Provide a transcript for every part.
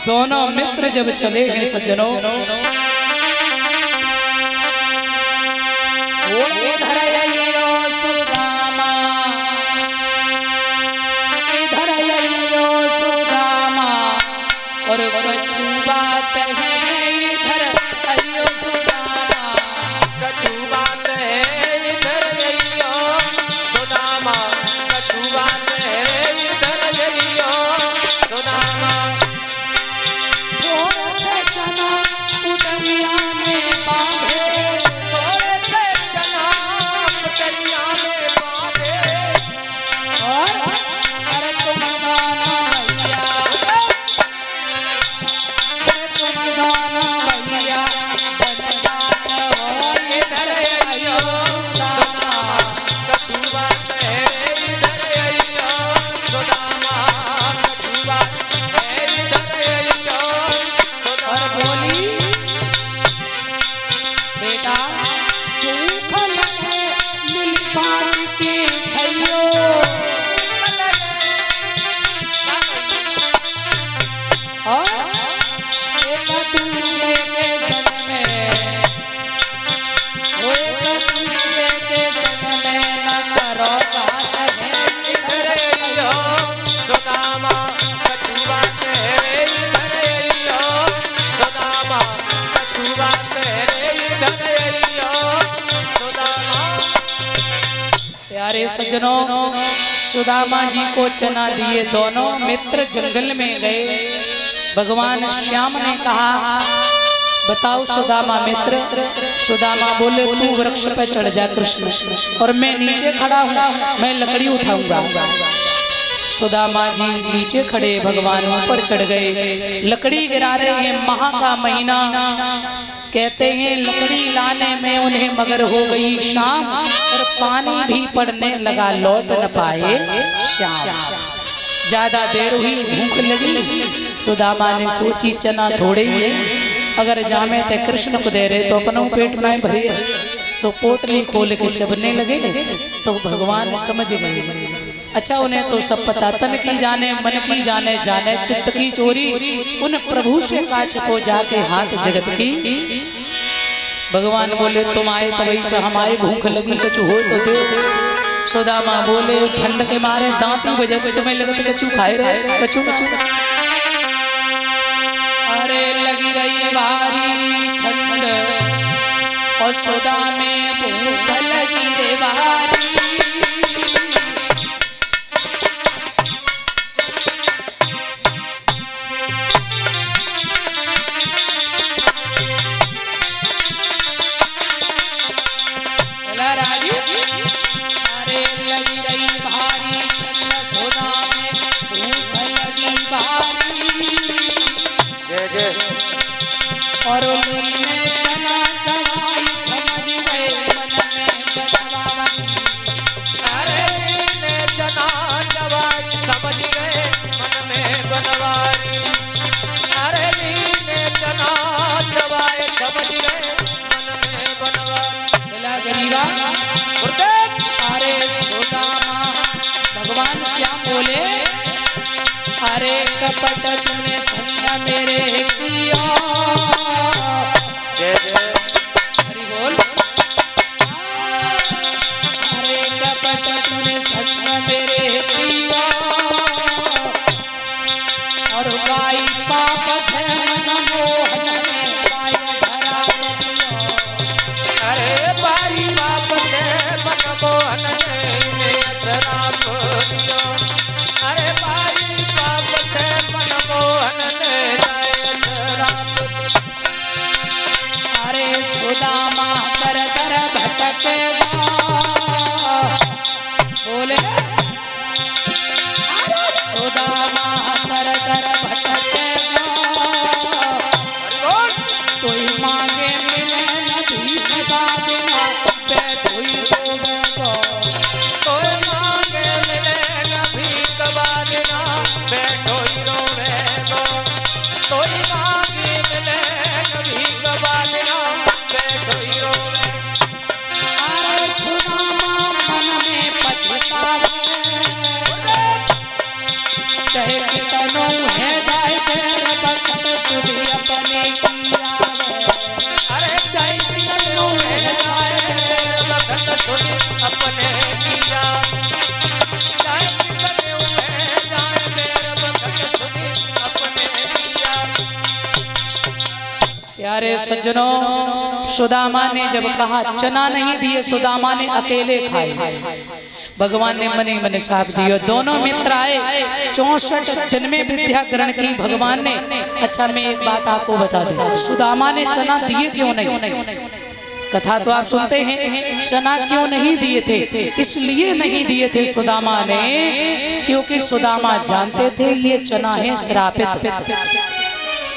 दोनों मित्र जब चले गए सज्जनों, वो इधर आइयो सुदामा, इधर आइयो सुदामा, और कछु बात है इधर आइयो सुदामा, कछु बात है इधर आइयो सुदामा, कछु बात है इधर आइयो सुदामा। थोड़ा सा चना उडरिया में बांधे, थोड़े से चना उडरिया में बांधे, और अरे तुम गाना भैया, अरे तुम गाना भैया, बन जात हो इधर आइयो सुदामा, कछु बात है इधर आइयो सुदामा, कछु बात है इधर आइयो और सुदामा। बोली बेटा भूख लगे मिल बांट के खइयो, और एक दूल्हे के संग में, वो एक दूल्हे के संग में न करो बात है इधर आइयो सुदामा, कछु बात है इधर आइयो सुदामा, कछु बात है इधर आइयो सुदामा। प्यारे सज्जनों, सुदामा जी को चना दिए दोनों मित्र जंगल में गए। भगवान श्याम ने कहा बताओ सुदामा मित्र, सुदामा बोले तू वृक्ष पर चढ़ जा कृष्ण, और मैं नीचे खड़ा हूँ, मैं लकड़ी उठाऊंगा। सुदामा जी नीचे खड़े, भगवान ऊपर चढ़ गए, लकड़ी गिरा रहे हैं। माह का महीना, कहते हैं लकड़ी लाने में उन्हें मगर हो गई शाम, और पानी भी पड़ने लगा, लौट न पाए श्याम। ज्यादा देर हुई, भूख लगी, सुदामा ने सोची चना थोड़े ही है, अगर जामे ते कृष्ण को दे रहे तो अपनों पेट में भरे, सो पोटली खोल के चबने लगे। तो भगवान समझ गए, अच्छा उन्हें तो सब पता, तन की जाने मन की जाने, जाने चित्त की चोरी, उन प्रभु से काछ को जाके हाथ जगत की। भगवान बोले तुम आए तो वही से हम आए, भूख लगी कछु हो तो दे। सुदामा बोले ठंड के मारे दांती बजे पे तुम्हें लगत कछु खाए रहे, कछु कछु। अरे लगी रही भारी ठंड, और सुदामे भूख लगी रे भारी। अरे लगी रही भारी ठंड, सुदामे भूख लगी भारी। जय जय और उन्होंने चना चढ़ाई, समझ गए मन में बनवाई। अरे ने चना चबाई, समझ गए मन में बनवारी। अरे ने चना चबाई, समझ गए मन में बनवारी। बोला गरीबा गुरुदेव अरे सुदामा, भगवान श्याम बोले अरे कपट तूने संग मेरे किया। जय जय हरि बोल। अरे कपट तूने संग मेरे किया, और गाई पाप से मन मोहन में पाया शराब पियो। अरे भाई बाप से मनमोहन ने शराब पियो। अरे भाई बाप से मनमोहन ने शराब पियो। अरे सुदामा कर कर भटकेगा, बोले अरे सुदामा कर कर भटकेगा, तो ही मांगे मिले न भीख बाजना, बैठो ही रोवेगो। तोय मांगे मिले न भीख बाजना, बैठो ही रोवेगो। तोय मांगे मिले न भीख बाजना, बैठो ही रोवेगो। अरे सुदामा मन में पछतावे, चाहे कितनो है जाए तेरे बता। प्यारे सज्जनों, सुदामा ने जब कहा चना नहीं दिए, सुदामा ने अकेले खाए, भगवान ने मने मने साथ दियो। दोनों मित्र आए, 64 दिन में विद्या ग्रहण की भगवान ने। अच्छा मैं एक बात आपको बता दूं, सुदामा ने चना दिए क्यों नहीं? कथा तो आप सुनते हैं, चना क्यों नहीं दिए थे? इसलिए नहीं दिए थे सुदामा ने, क्योंकि सुदामा जानते थे ये चना है श्रापित।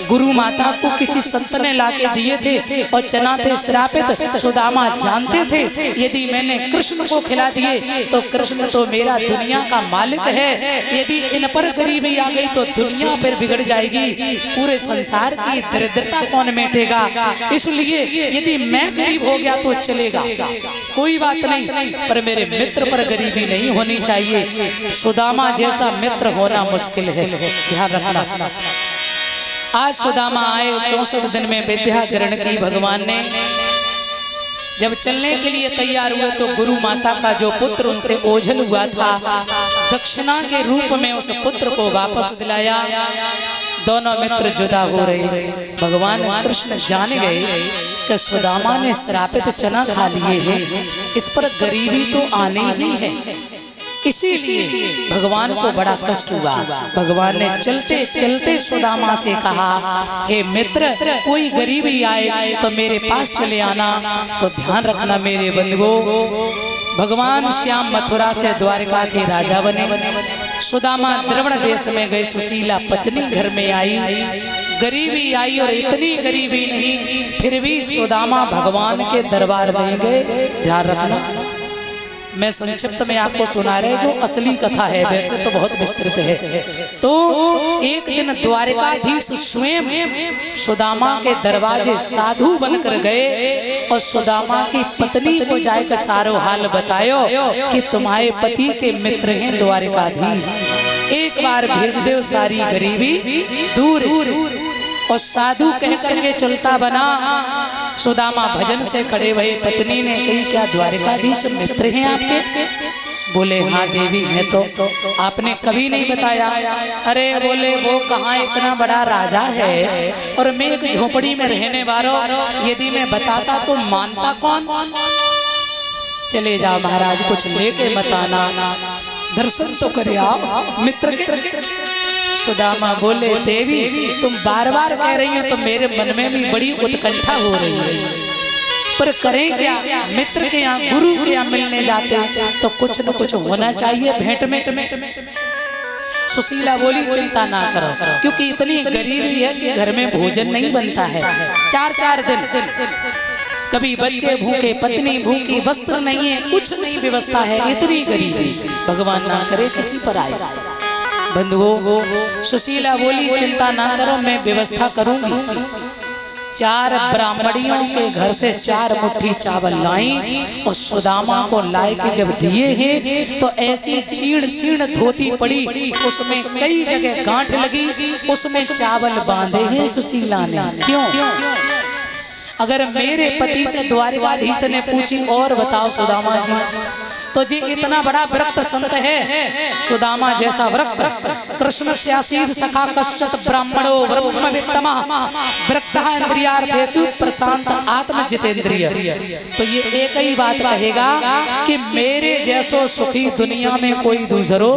गुरु माता को किसी संत ने लाके दिए थे और चना थे श्रापित। सुदामा जानते थे यदि मैंने कृष्ण को खिला दिए तो कृष्ण तो मेरा दुनिया का मालिक है, यदि इन पर गरीबी आ गई तो दुनिया फिर बिगड़ जाएगी, पूरे संसार की दरिद्रता कौन मिटेगा। इसलिए यदि मैं गरीब हो गया तो चलेगा, कोई बात नहीं, पर मेरे मित्र पर गरीबी नहीं होनी चाहिए। सुदामा जैसा मित्र होना मुश्किल है, ध्यान रखना। आज सुदामा आए, 64 दिन में विद्या ग्रहण की भगवान ने। जब चलने के लिए तैयार हुए तो गुरु माता का जो पुत्र उनसे ओझल हुआ था, दक्षिणा के रूप में उस पुत्र को वापस दिलाया। दोनों मित्र जुदा हो रहे। भगवान कृष्ण जान गए कि सुदामा ने श्रापित चना खा लिए हैं, इस पर गरीबी तो आनी ही है। इसीलिए भगवान को बड़ा कष्ट हुआ। भगवान ने चलते चलते सुदामा से कहा, हे मित्र, कोई गरीबी आए तो मेरे पास चले आना। तो ध्यान रखना मेरे बंधुओं, भगवान श्याम मथुरा से द्वारका के राजा बने। सुदामा द्रविड़ देश में गए, सुशीला पत्नी घर में आई, गरीबी आई और इतनी गरीबी नहीं, फिर भी सुदामा भगवान के दरबार में गए। ध्यान रखना, मैं संक्षिप्त में आपको सुना रहे जो असली कथा है, वैसे तो बहुत विस्तृत है। तो एक दिन द्वारकाधीश स्वयं सुदामा के दरवाजे साधु बनकर गए और सुदामा की पत्नी को जाकर सारो हाल बतायो कि तुम्हारे पति के मित्र हैं द्वारकाधीश, एक बार भेज दो सारी गरीबी दूर। और साधु कह करके चलता बना। सुदामा भजन से खड़े हुए, पत्नी ने कही क्या द्वारकाधीश मित्र हैं आपके? बोले हाँ देवी है। तो आपने कभी नहीं बताया? अरे बोले वो कहाँ, इतना बड़ा राजा है और मैं एक झोपड़ी में रहने वाला, यदि मैं बताता तो मानता कौन? चले जाओ महाराज, कुछ लेके मत आना, दर्शन तो करे आओ मित्र के। सुदामा बोले देवी तुम बार बार कह रही हो तो मेरे मन में भी बड़ी उत्कंठा हो रही है, पर करें क्या? मित्र के यहाँ, गुरु के यहाँ मिलने जाते तो कुछ न कुछ होना चाहिए भेंट में। सुशीला बोली चिंता ना करो, क्योंकि इतनी गरीबी है कि घर में भोजन नहीं बनता है। 4-4 दिन कभी बच्चे भूखे, पत्नी भूखी, वस्त्र नहीं है, कुछ नहीं व्यवस्था है, इतनी गरीबी। भगवान ना करे किसी पर आए। बंधुओं, सुशीला बोली चिंता ना करो, मैं व्यवस्था करूंगी। 4 ब्राह्मणियों के घर से 4 मुट्ठी चावल लाई और सुदामा को लाए के जब दिए हैं तो ऐसी चीड़ सीण धोती पड़ी, उसमें कई जगह गांठ लगी, उसमें चावल बांधे हैं सुशीला ने। क्यों? अगर मेरे पति से द्वारकाधीश ने पूछी और बताओ सुदामा जी, तो जी इतना बड़ा वृक्त संत है, सुदामा जैसा वृक्त, कृष्ण स्यासीद सखा कश्चित ब्राह्मणो ब्रह्मवित्तमः वृक्तः इंद्रियार्थेषु प्रशांत आत्म जितेंद्रिय। तो ये एक ही बात कहेगा कि मेरे जैसो सुखी दुनिया में कोई दूसरो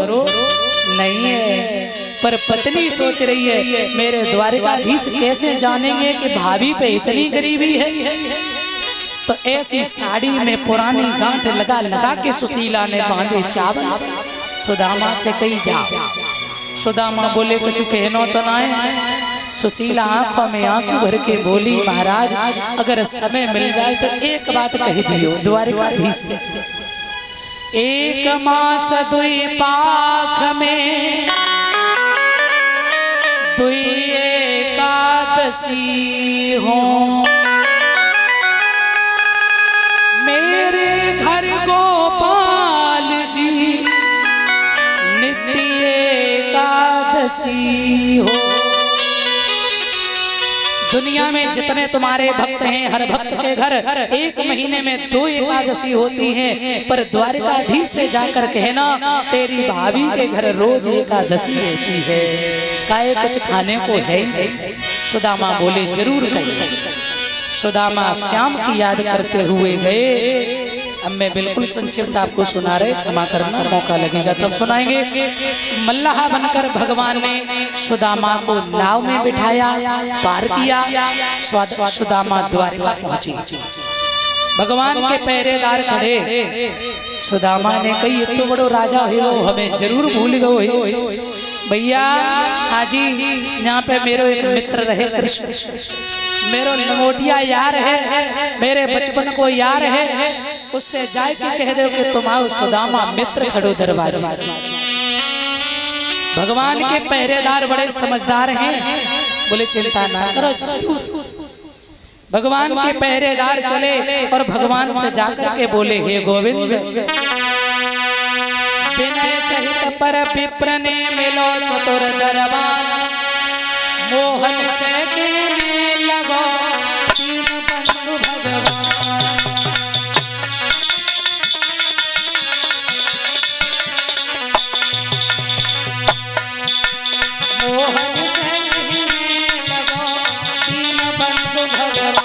नहीं है। पर पत्नी सोच रही है मेरे द्वारकाधीश कैसे जानेंगे कि भाभी पे इतनी गरीबी है? तो ऐसी साड़ी में पुरानी गांठ लगा लगा के सुशीला ने बांधे चावल। सुदामा से कही जाओ। सुदामा बोले कुछ कहनो तो ना है। सुशीला आंखों में आंसू भर के बोली महाराज अगर समय मिल जाए तो एक बात कह दियो द्वारकाधीश से। 1 मास 2 पाख में 2 एकादशी हो, मेरे घर गोपाल जी नित्य एकादशी हो। दुनिया में जितने तुम्हारे भक्त हैं हर भक्त के घर 1 महीने में 2 एकादशी होती हैं, पर द्वारकाधीश से जाकर कहना तेरी भाभी के घर रोज एकादशी होती है, काहे कुछ खाने को है। सुदामा बोले जरूर कहिए। सुदामा श्याम की याद करते हुए गए। अब मैं बिल्कुल संक्षिप्त आपको सुना रहे, क्षमा करना, मौका लगेगा तब सुनाएंगे। मल्लाह बनकर भगवान ने सुदामा को नाव में बिठाया, पार किया। सुदामा द्वारिका पहुंची। भगवान के पहरेदार खड़े। सुदामा ने कही ये तो बड़ो राजा हो, हमें जरूर भूल गए भैया। हाजी यहाँ पे मेरो एक मित्र रहे कृष्ण, मेरो लंगोटिया यार है, मेरे बचपन को यार है, उससे जाए के कह दो कि तुम्हारा सुदामा मित्र खड़ो दरवाजे। भगवान के पहरेदार बड़े समझदार हैं, बोले चिंता ना करो जरूर। भगवान के पहरेदार चले और भगवान से जाकर के बोले हे गोविंद, विनय सहित पर विप्र ने मिलो चतुर दरबान, मोहन से कहने लगो तीन बंधु भगवान। मोहन से कहने लगो तीन बंधु भगवान।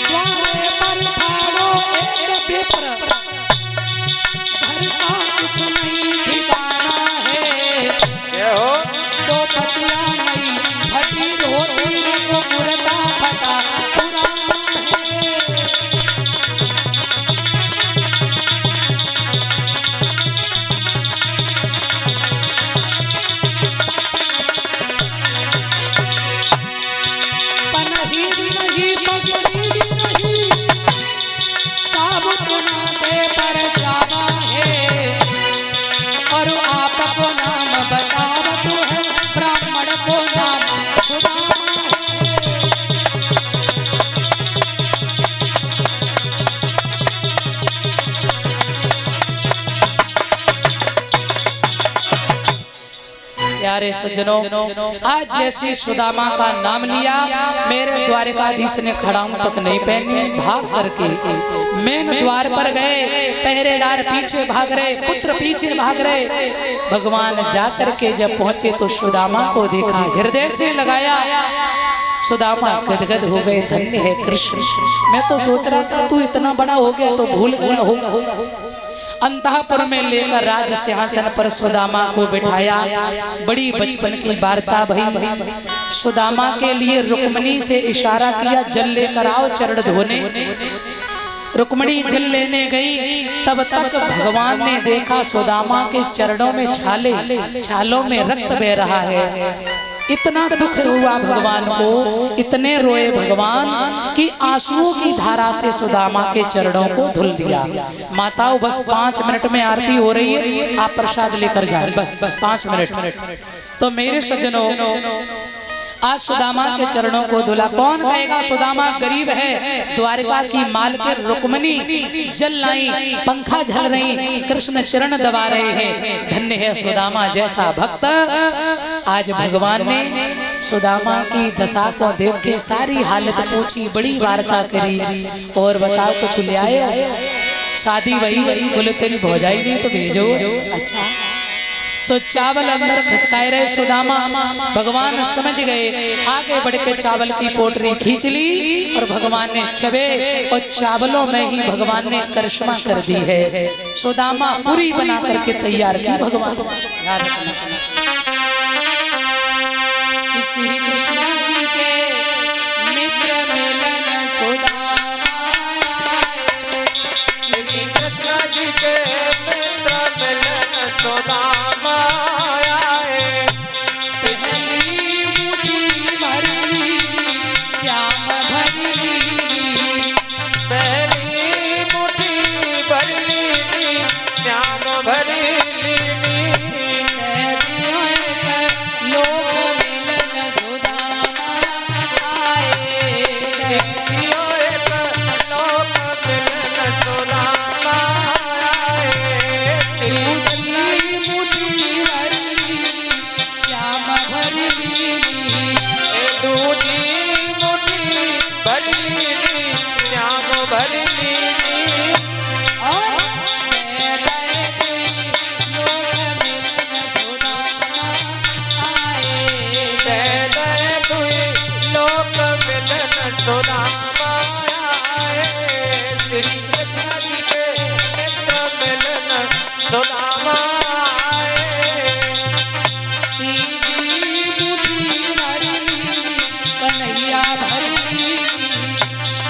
द्वारे पर ठाड़ो एक विप्र, घर का कुछ नहीं ठिकाना है। तो पतिया नहीं फटी रोटी को मुर्दा फटा पुराना है। पनही नहीं पकड़ी नहीं, साबुत नाते पर जावा है। और आपको नाम बतावत है, ब्राह्मण को नाम सुदामा है। प्यारे सज्जनों, आज जैसे सुदामा का नाम लिया, मेरे द्वारकाधीश ने खड़ाऊं तक नहीं पहनी, भाग करके मेन द्वार पर गए। पहरेदार पीछे भाग रहे, पुत्र पीछे भाग रहे। भगवान जाकर के जब पहुंचे तो सुदामा को देखा, हृदय से लगाया। सुदामा गदगद हो गए, धन्य है कृष्ण। मैं तो सोच रहा था तू इतना बड़ा हो गया तो भूल गया होगा। अंतःपुर में लेकर राज सिंहासन पर सुदामा को बिठाया। बड़ी बचपन की वार्ता भई। सुदामा के लिए रुक्मिणी से इशारा किया, जल लेकर आओ चरण धोने। रुक्मिणी जल लेने गई, तब तक भगवान ने देखा सुदामा के चरणों में छाले, छालों में रक्त बह रहा है। इतना दुख हुआ भगवान को, इतने रोए भगवान कि आंसुओं की धारा से सुदामा के चरणों को धुल दिया। माताओं बस 5 मिनट में आरती हो रही है, आप प्रसाद लेकर जाए, बस 5 मिनट। तो मेरे सज्जनों, आज सुदामा के चरणों को धुला। कौन कहेगा सुदामा गरीब है? द्वारिका की मालकिन रुक्मिणी जल लाई, पंखा झल रही, कृष्ण चरण दबा रहे हैं। धन्य है सुदामा जैसा भक्त। आज भगवान ने सुदामा की दशा को देख के सारी हालत पूछी, बड़ी वार्ता करी। और बताओ कुछ ले आए? शादी वही बोले तेरी भौजाई नहीं तो भेजो। अच्छा, सो चावल अंदर खसकाए रहे सुदामा। भगवान समझ गए, आगे बढ़ के चावल की पोटरी खींच ली और भगवान ने चबे, और चावलों में ही भगवान ने करिश्मा कर दी है। सुदामा पूरी बना करके तैयार की भगवान। श्री कृष्ण जी के मित्र मिलन सुदामा, श्री कृष्ण जी के मित्र मिलन सुदामा आए। पहली मुट्ठी भर ली श्याम भर ली, पहली मुट्ठी भर ली श्याम भर ली। लोक मिलन सुदामा आए। लोक मिलन सुदामा आए। मुट्ठी भर सुदामा आए श्री कृष्ण जी के मित्र मिलन सुदामा आए तीजी मुट्ठी भरी कन्हैया भरी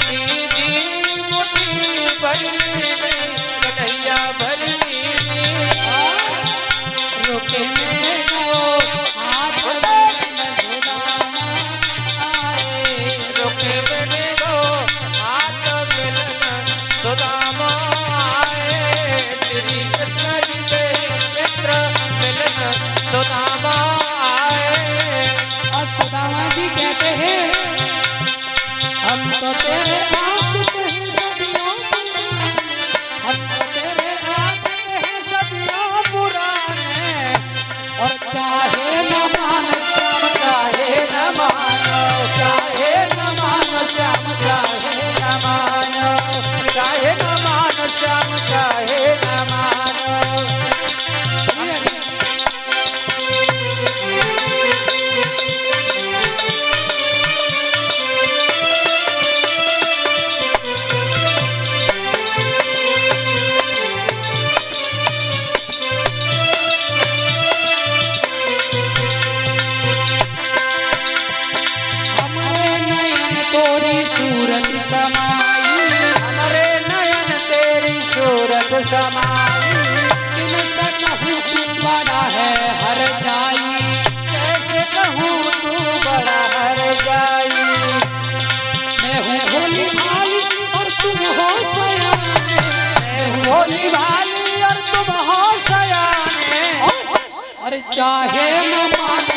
तीजी मुट्ठी भरी कन्हैया भरी रोके गयो हाथ में सुदामा आए रोके बने गो हाथ मिलन सुदामा आए श्री कृष्ण जी के मित्र मिलन सुदामा आए और सुदामा जी कहते हैं हम तो तेरे आशिक हैं सदियों पुराने, हम तो तेरे आशिक हैं सदियों पुराने और चाहे न मान श्याम चाहे न मानो चाहे न मान श्याम चाहे न मानो चाहे न मान श्याम चाहे न मानो हमारे नयन तोरी सूरत समाई हमारे नयन तेरी सूरत समाई तुम सकहु तू बड़ा है हर जाई कैसे कहूँ तू बड़ा हर जाई मैं हूँ भोली भाली और तुम हो सयाने मैं हूँ भोली भाली और तुम हो सयाने और चाहे न मान